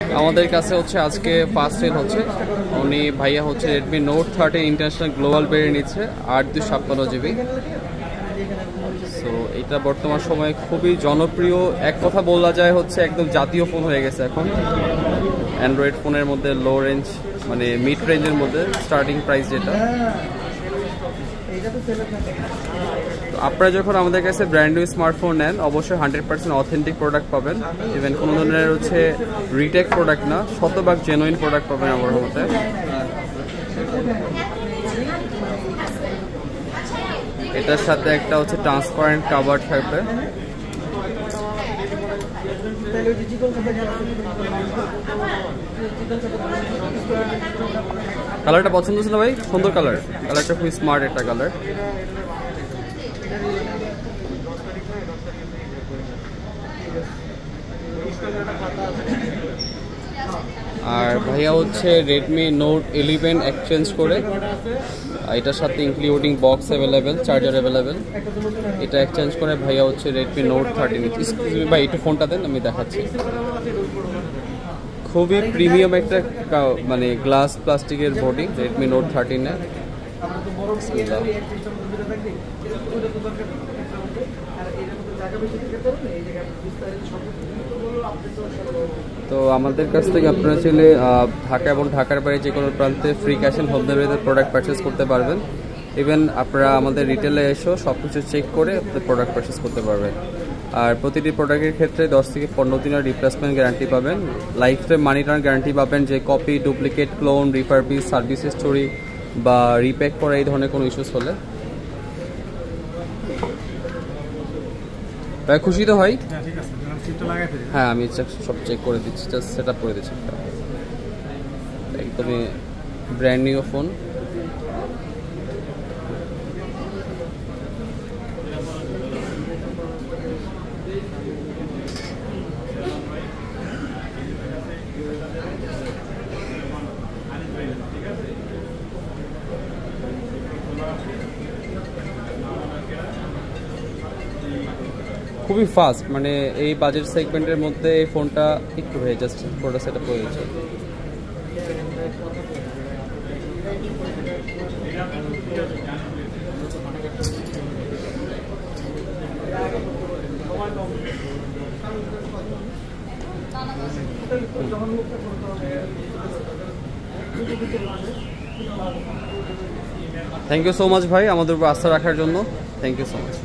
আমাদের কাছে হচ্ছে আজকে ফার্স্ট সেল হচ্ছে, উনি ভাইয়া হচ্ছে Redmi Note 13 international global variant নিচ্ছে 8/256 GB। সো এটা বর্তমান সময়ে খুবই জনপ্রিয়, এক কথা বলা যায় হচ্ছে একদম জাতীয় ফোন হয়ে গেছে এখন। অ্যান্ড্রয়েড ফোনের মধ্যে লো রেঞ্জ মানে মিড রেঞ্জের মধ্যে স্টার্টিং প্রাইস যেটা। আপনারা যখন আমাদের কাছে ব্র্যান্ড নিউ স্মার্টফোন নেন অবশ্যই 100% অথেন্টিক প্রোডাক্ট পাবেন। ইভেন কোনো ধরনের হচ্ছে রিটেক প্রোডাক্ট না, শতভাগ জেনুইন প্রোডাক্ট পাবেন আমার মতে। এটার সাথে একটা হচ্ছে ট্রান্সপারেন্ট কাভার থাকবে। কালারটা পছন্দ ছিল ভাই? সুন্দর কালার, কালারটা খুবই স্মার্ট একটা কালার। আর ভাইয়া হচ্ছে Redmi Note 11 এক্সচেঞ্জ করে, এটার সাথে including box available, charger available, এটা এক্সচেঞ্জ করে ভাইয়া হচ্ছে Redmi Note 13। এক্সকিউজ ভাই একটু ফোনটা দেন, আমি দেখাচ্ছি। খুবই প্রিমিয়াম একটা মানে গ্লাস প্লাস্টিকের বডি Redmi Note 13 এর। তো আমাদের কাছ থেকে আপনারা চাইলে ঢাকা এবং ঢাকার বাইরে যে কোনো প্রান্তে ফ্রি ক্যাশ অন হোম ডেলিভারিতে প্রোডাক্ট পারচেস করতে পারবেন। ইভেন আপনারা আমাদের রিটেলে এসেও সব কিছু চেক করে আপনি প্রোডাক্ট পারচেস করতে পারবেন। আর প্রতিটি প্রোডাক্টের ক্ষেত্রে 10 থেকে 15 দিনের রিপ্লেসমেন্ট গ্যারান্টি পাবেন, লাইফ টাইম মানি রিটার্ন গ্যারান্টি পাবেন। যে copy, duplicate, clone, refurbish, service history বা রিপ্যাক করা এই ধরনের কোনো ইস্যুস হলে। ভাই খুশি তো হয়? হ্যাঁ আমি সব চেক করে দিচ্ছি, জাস্ট সেট আপ করে দিচ্ছি। একদমই ব্র্যান্ড নিউ ফোন। খুবই ফাস্ট, মানে এই বাজেট সেগমেন্টের মধ্যে এই ফোনটা একটু হয়ে জাস্ট ফোনটা সেট আপ হয়ে গেছে। থ্যাংক ইউ সো মাচ ভাই আমাদের উপর আস্থা রাখার জন্য। Thank you so much.